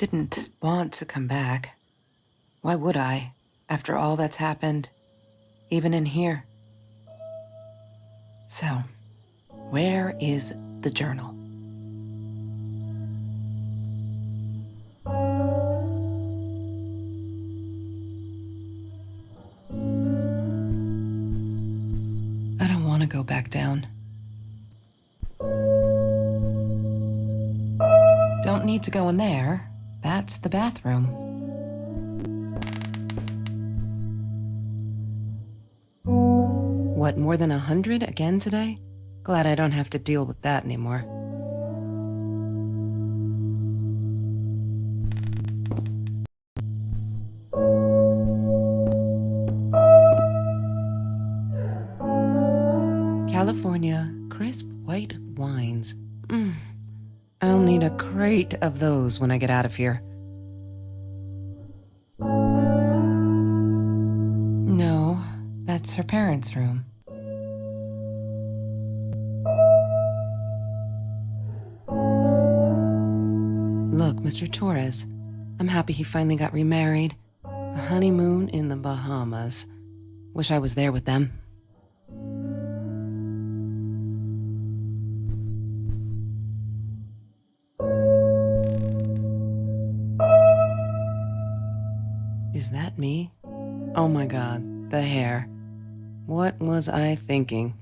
didn't want to come back. Why would I, after all that's happened, even in here? So, where is the journal? I don't want to go back down. Don't need to go in there. That's the bathroom. What, more than 100 again today? Glad I don't have to deal with that anymore. California crisp white wines. I'll need a crate of those when I get out of here. No, that's her parents' room. Look, Mr. Torres, I'm happy he finally got remarried. A honeymoon in the Bahamas. Wish I was there with them. Is that me? Oh my God, the hair. What was I thinking?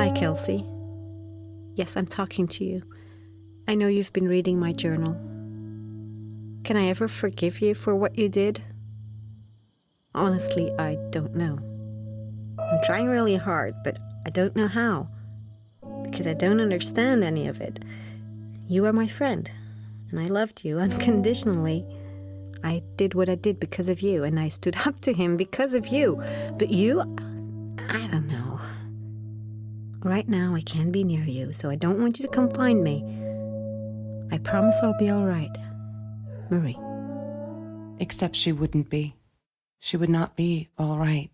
Hi, Kelsey. Yes, I'm talking to you. I know you've been reading my journal. Can I ever forgive you for what you did? Honestly, I don't know. I'm trying really hard, but I don't know how. Because I don't understand any of it. You are my friend, and I loved you unconditionally. I did what I did because of you, and I stood up to him because of you. But you, I don't know. Right now, I can't be near you, so I don't want you to come find me. I promise I'll be all right. Marie. Except she wouldn't be. She would not be all right.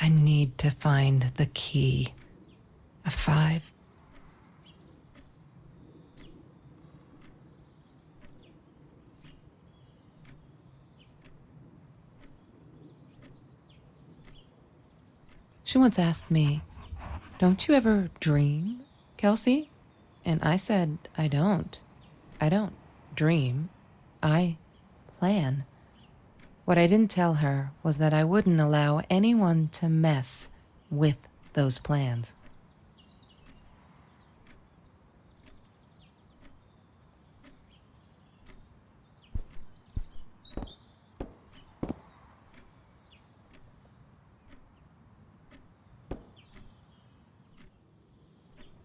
I need to find the key. A 5. She once asked me, "Don't you ever dream, Kelsey?" And I said, I don't. I don't dream. I plan. What I didn't tell her was that I wouldn't allow anyone to mess with those plans.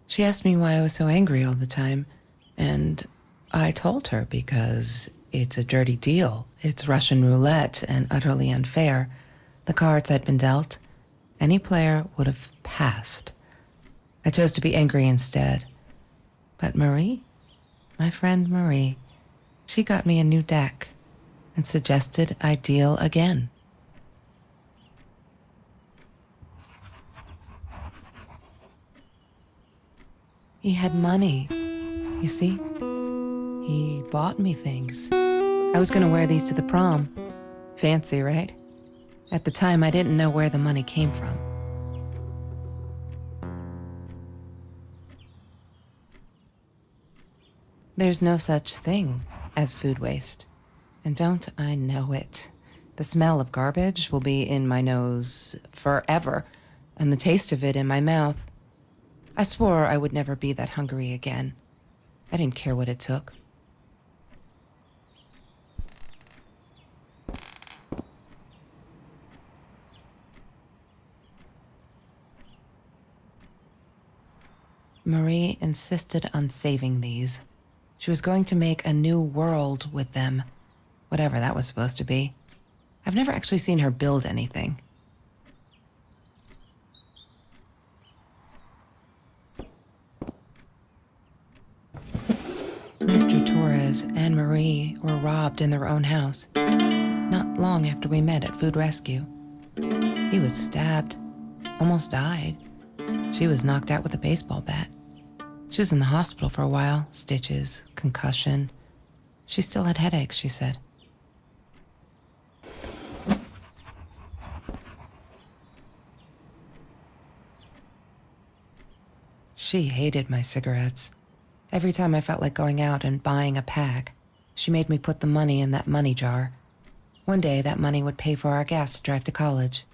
She asked me why I was so angry all the time, and I told her because it's a dirty deal. It's Russian roulette and utterly unfair. The cards I'd been dealt, any player would have passed. I chose to be angry instead. But Marie, my friend Marie, she got me a new deck and suggested I deal again. He had money, you see? He bought me things. I was gonna wear these to the prom. Fancy, right? At the time, I didn't know where the money came from. There's no such thing as food waste. And don't I know it? The smell of garbage will be in my nose forever, and the taste of it in my mouth. I swore I would never be that hungry again. I didn't care what it took. Marie insisted on saving these. She was going to make a new world with them, whatever that was supposed to be. I've never actually seen her build anything. Mr. Torres and Marie were robbed in their own house, not long after we met at Food Rescue. He was stabbed, almost died. She was knocked out with a baseball bat. She was in the hospital for a while, stitches, concussion. She still had headaches, she said. She hated my cigarettes. Every time I felt like going out and buying a pack, she made me put the money in that money jar. One day, that money would pay for our gas to drive to college.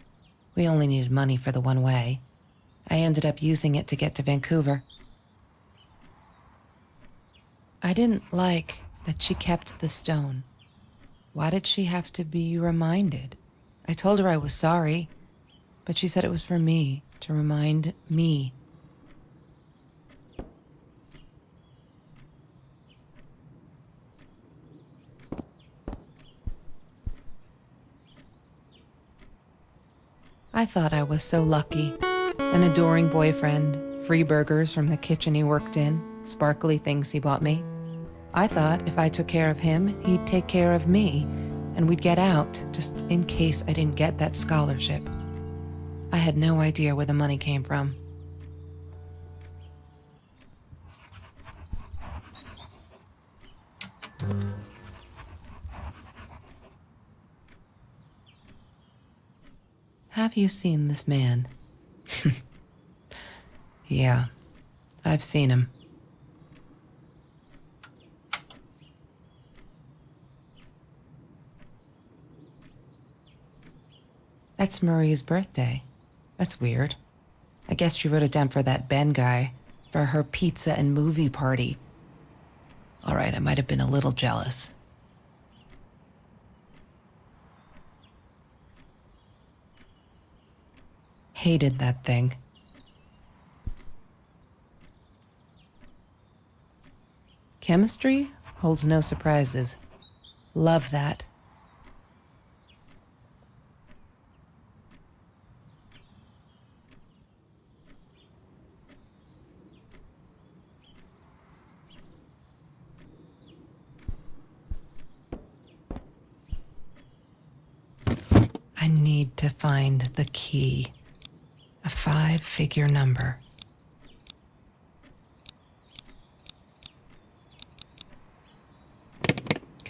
We only needed money for the one way. I ended up using it to get to Vancouver. I didn't like that she kept the stone. Why did she have to be reminded? I told her I was sorry, but she said it was for me, to remind me. I thought I was so lucky. An adoring boyfriend, free burgers from the kitchen he worked in, sparkly things he bought me. I thought if I took care of him, he'd take care of me, and we'd get out, just in case I didn't get that scholarship. I had no idea where the money came from. Have you seen this man? Yeah, I've seen him. That's Marie's birthday. That's weird. I guess she wrote it down for that Ben guy, for her pizza and movie party. All right, I might have been a little jealous. Hated that thing. Chemistry holds no surprises. Love that. I need to find the key. 5-figure number.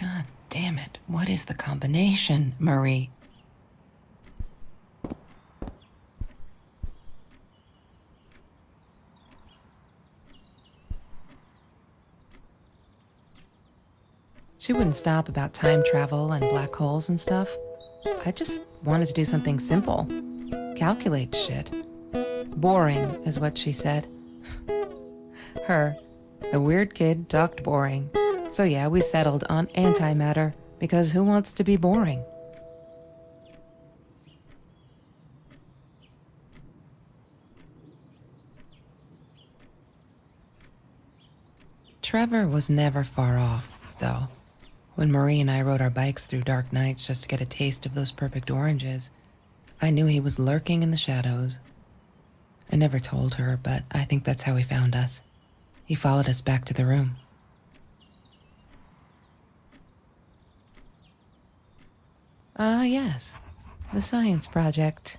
God damn it. What is the combination, Marie? She wouldn't stop about time travel and black holes and stuff. I just wanted to do something simple. Calculate shit. Boring is what she said. Her, the weird kid, talked boring. So yeah, we settled on antimatter, because who wants to be boring? Trevor was never far off, though. When Marie and I rode our bikes through dark nights just to get a taste of those perfect oranges, I knew he was lurking in the shadows. I never told her, but I think that's how he found us. He followed us back to the room. Ah, yes. The science project.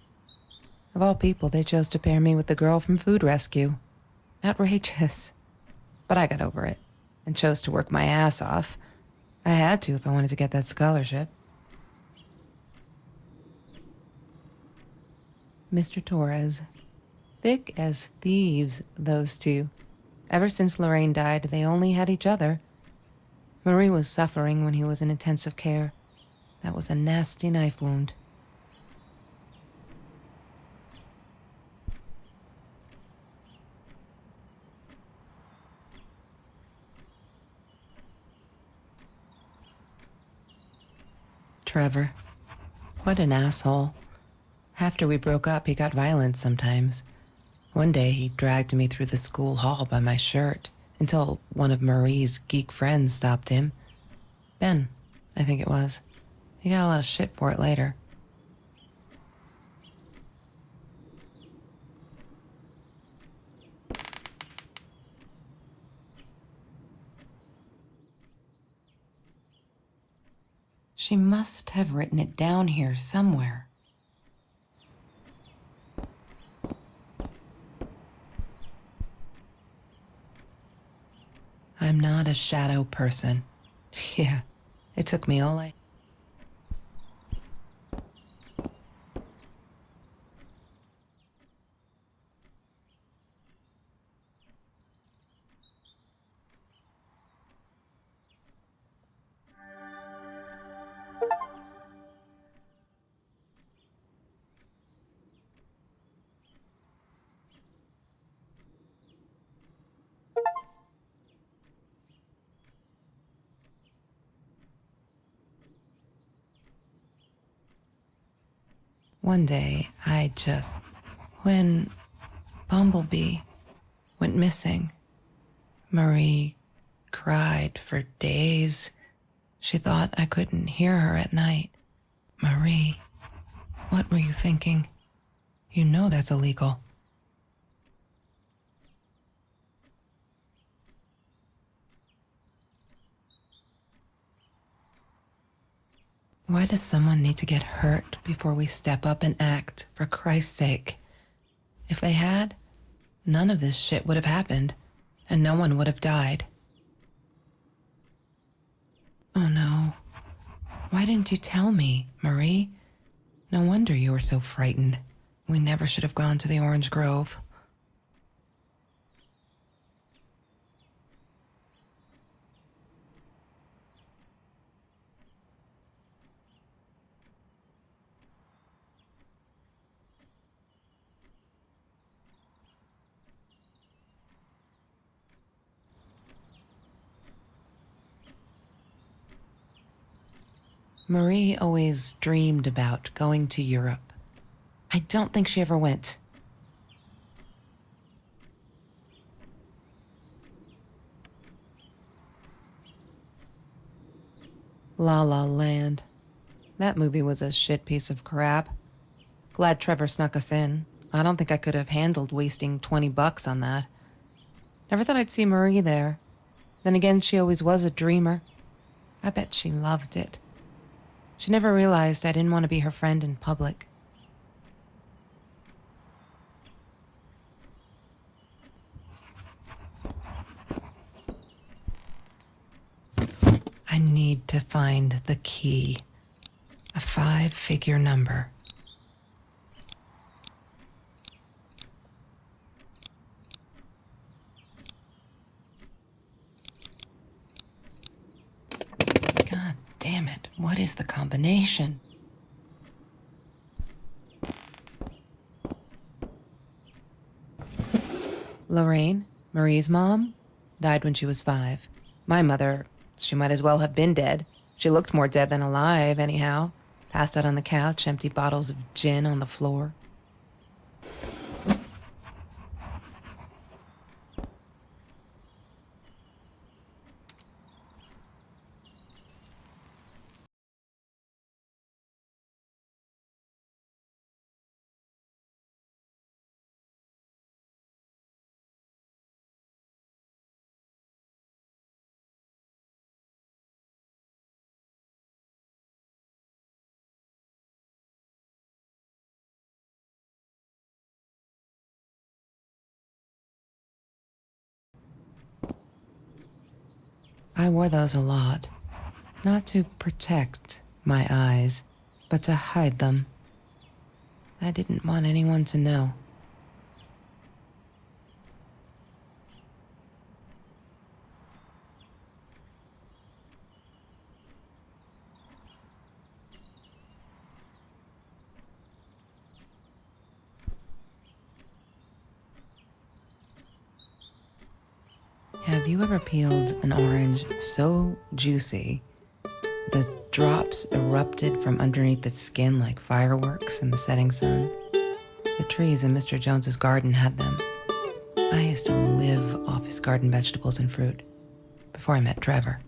Of all people, they chose to pair me with the girl from Food Rescue. Outrageous. But I got over it and chose to work my ass off. I had to if I wanted to get that scholarship. Mr. Torres. Thick as thieves, those two. Ever since Lorraine died, they only had each other. Marie was suffering when he was in intensive care. That was a nasty knife wound. Trevor. What an asshole. After we broke up, he got violent sometimes. One day, he dragged me through the school hall by my shirt until one of Marie's geek friends stopped him. Ben, I think it was. He got a lot of shit for it later. She must have written it down here somewhere. I'm not a shadow person. Yeah, it took me all I... One day, when Bumblebee went missing, Marie cried for days. She thought I couldn't hear her at night. Marie, what were you thinking? You know that's illegal. Why does someone need to get hurt before we step up and act, for Christ's sake? If they had, none of this shit would have happened, and no one would have died. Oh no. Why didn't you tell me, Marie? No wonder you were so frightened. We never should have gone to the Orange Grove. Marie always dreamed about going to Europe. I don't think she ever went. La La Land. That movie was a shit piece of crap. Glad Trevor snuck us in. I don't think I could have handled wasting $20 on that. Never thought I'd see Marie there. Then again, she always was a dreamer. I bet she loved it. She never realized I didn't want to be her friend in public. I need to find the key. A 5-figure number. God damn it. What is the combination? Lorraine, Marie's mom, died when she was 5. My mother, she might as well have been dead. She looked more dead than alive, anyhow. Passed out on the couch, empty bottles of gin on the floor. I wore those a lot. Not to protect my eyes, but to hide them. I didn't want anyone to know. Have you ever peeled an orange so juicy the drops erupted from underneath its skin like fireworks in the setting sun? The trees in Mr. Jones's garden had them. I used to live off his garden vegetables and fruit before I met Trevor.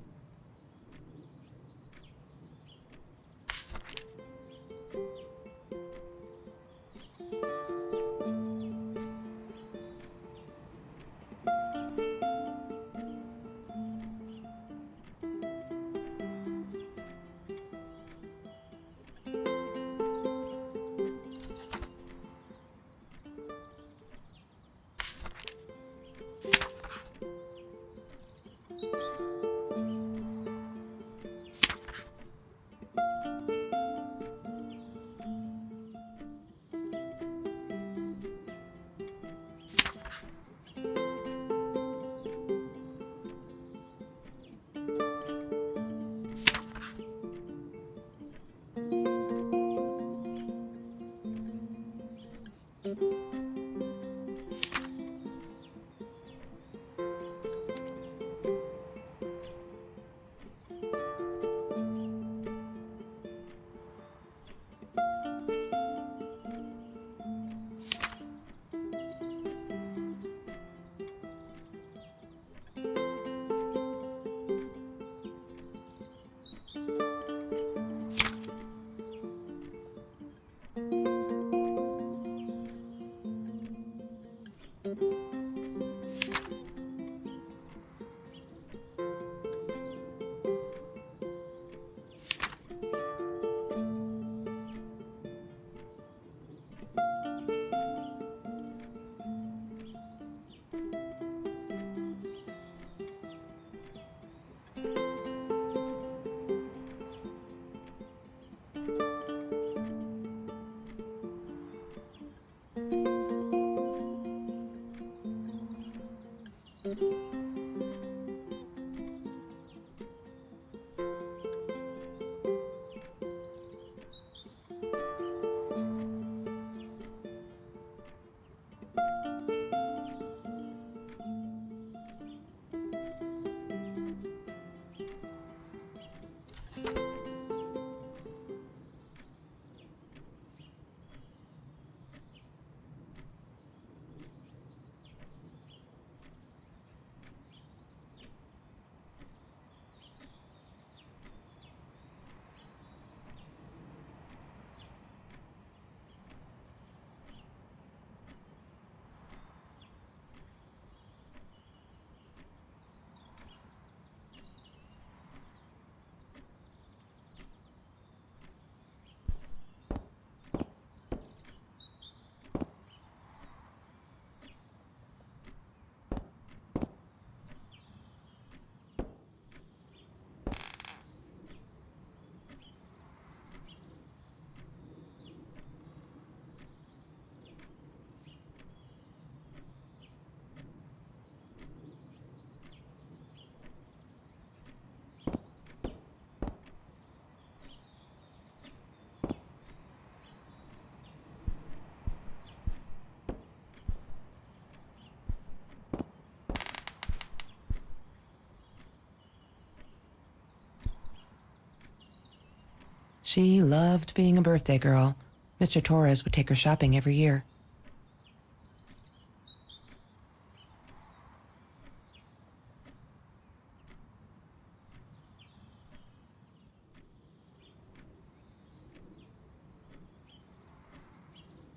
She loved being a birthday girl. Mr. Torres would take her shopping every year.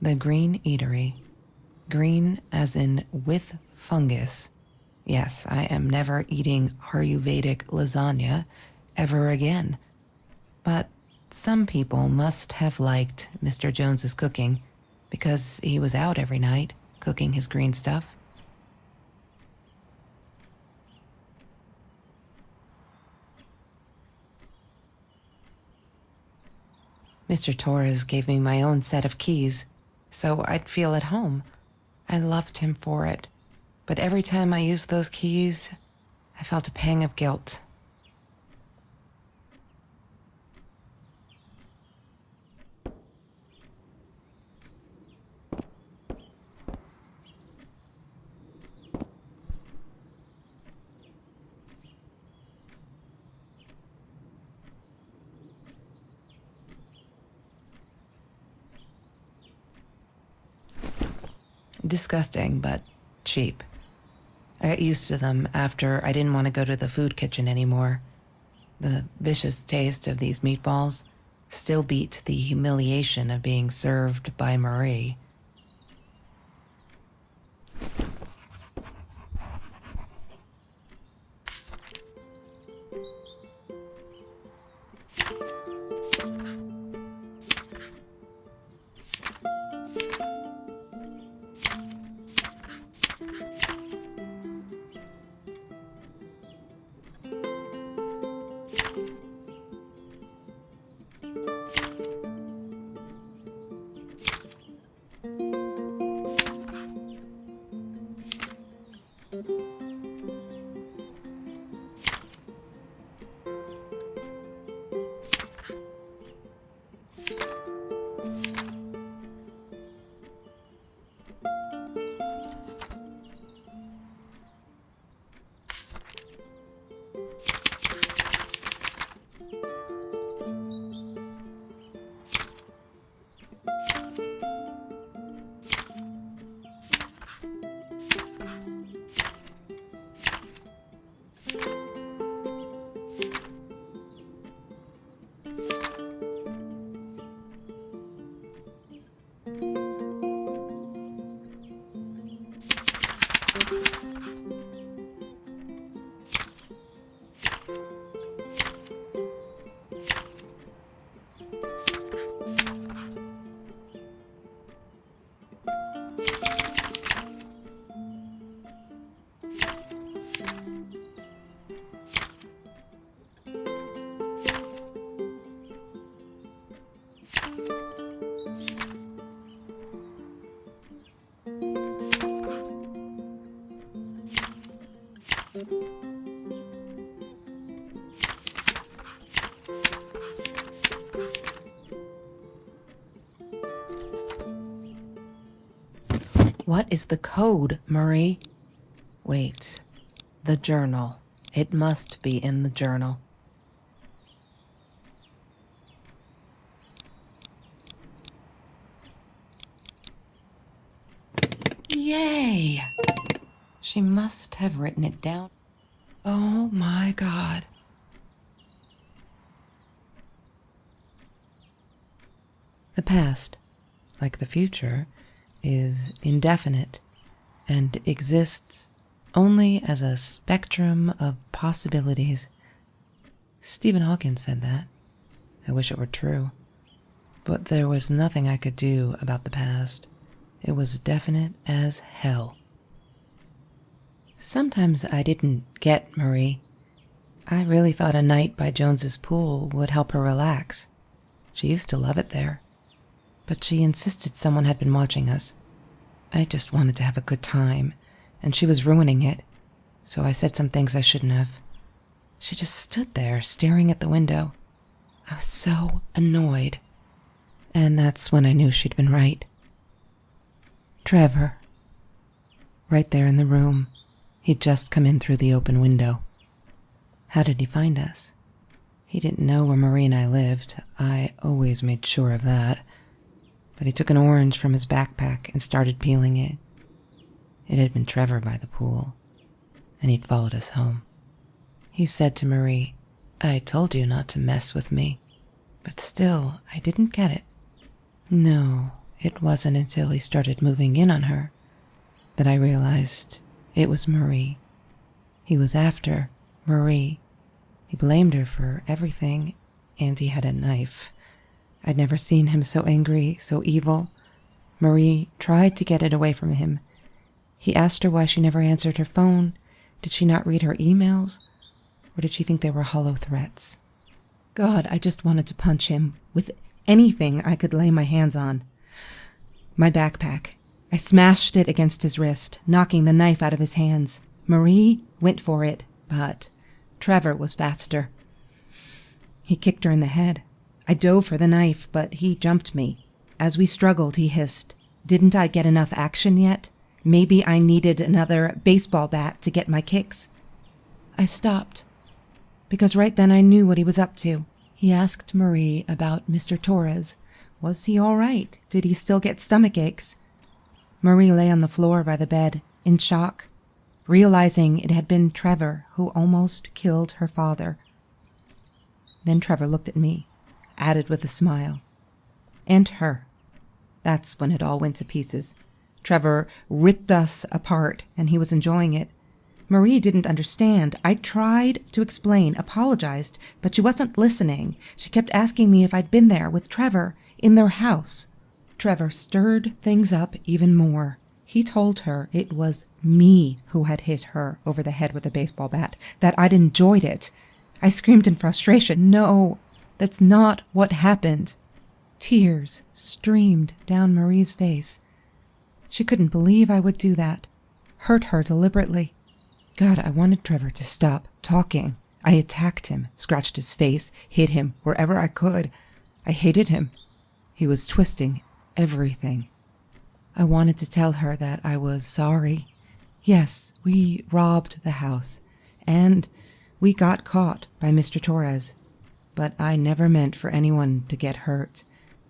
The Green Eatery. Green as in with fungus. Yes, I am never eating Ayurvedic lasagna ever again. But some people must have liked Mr. Jones's cooking because he was out every night cooking his green stuff. Mr. Torres gave me my own set of keys, so I'd feel at home. I loved him for it, but every time I used those keys, I felt a pang of guilt. Disgusting, but cheap. I got used to them after I didn't want to go to the food kitchen anymore. The vicious taste of these meatballs still beat the humiliation of being served by Marie. What is the code, Marie? Wait. The journal. It must be in the journal. Yay! She must have written it down. Oh my God. The past, like the future, is indefinite and exists only as a spectrum of possibilities. Stephen Hawking said that. I wish it were true. But there was nothing I could do about the past. It was definite as hell. Sometimes I didn't get Marie. I really thought a night by Jones's pool would help her relax. She used to love it there. But she insisted someone had been watching us. I just wanted to have a good time, and she was ruining it, so I said some things I shouldn't have. She just stood there, staring at the window. I was so annoyed. And that's when I knew she'd been right. Trevor. Right there in the room. He'd just come in through the open window. How did he find us? He didn't know where Marie and I lived. I always made sure of that. But he took an orange from his backpack and started peeling it. It had been Trevor by the pool, and he'd followed us home. He said to Marie, "I told you not to mess with me." But still, I didn't get it. No, it wasn't until he started moving in on her that I realized it was Marie. He was after Marie. He blamed her for everything, and he had a knife. I'd never seen him so angry, so evil. Marie tried to get it away from him. He asked her why she never answered her phone. Did she not read her emails? Or did she think they were hollow threats? God, I just wanted to punch him with anything I could lay my hands on. My backpack. I smashed it against his wrist, knocking the knife out of his hands. Marie went for it, but Trevor was faster. He kicked her in the head. I dove for the knife, but he jumped me. As we struggled, he hissed, "Didn't I get enough action yet? Maybe I needed another baseball bat to get my kicks." I stopped, because right then I knew what he was up to. He asked Marie about Mr. Torres. Was he all right? Did he still get stomach aches? Marie lay on the floor by the bed, in shock, realizing it had been Trevor who almost killed her father. Then Trevor looked at me, added with a smile. And her. That's when it all went to pieces. Trevor ripped us apart, and he was enjoying it. Marie didn't understand. I tried to explain, apologized, but she wasn't listening. She kept asking me if I'd been there with Trevor in their house. Trevor stirred things up even more. He told her it was me who had hit her over the head with a baseball bat, that I'd enjoyed it. I screamed in frustration, "No, that's not what happened." Tears streamed down Marie's face. She couldn't believe I would do that, hurt her deliberately. God, I wanted Trevor to stop talking. I attacked him, scratched his face, hit him wherever I could. I hated him. He was twisting everything. I wanted to tell her that I was sorry. Yes, we robbed the house, and we got caught by Mr. Torres. But I never meant for anyone to get hurt.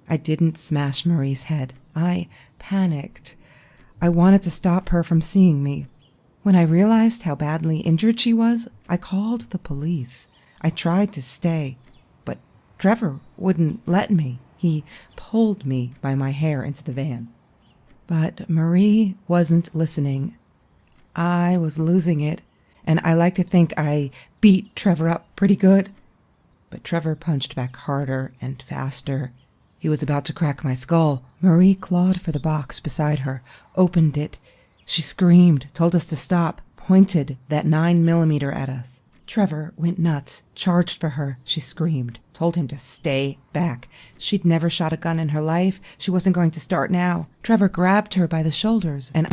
I didn't smash Marie's head. I panicked. I wanted to stop her from seeing me. When I realized how badly injured she was, I called the police. I tried to stay, but Trevor wouldn't let me. He pulled me by my hair into the van. But Marie wasn't listening. I was losing it, and I like to think I beat Trevor up pretty good. But Trevor punched back harder and faster. He was about to crack my skull. Marie clawed for the box beside her, opened it. She screamed, told us to stop, pointed that 9mm at us. Trevor went nuts, charged for her. She screamed, told him to stay back. She'd never shot a gun in her life. She wasn't going to start now. Trevor grabbed her by the shoulders and...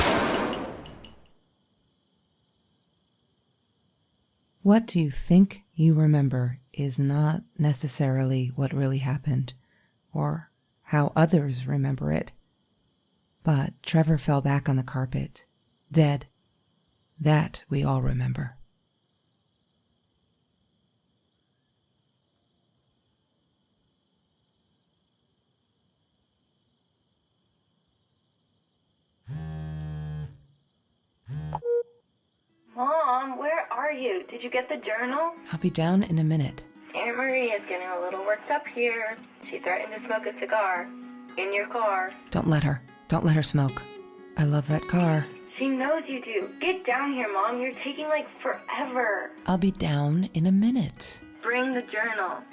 What do you think you remember is not necessarily what really happened, or how others remember it. But Trevor fell back on the carpet, dead. That we all remember. Mom, where are you? Did you get the journal? I'll be down in a minute. Aunt Marie is getting a little worked up here. She threatened to smoke a cigar. In your car. Don't let her. Don't let her smoke. I love that car. She knows you do. Get down here, Mom. You're taking like forever. I'll be down in a minute. Bring the journal.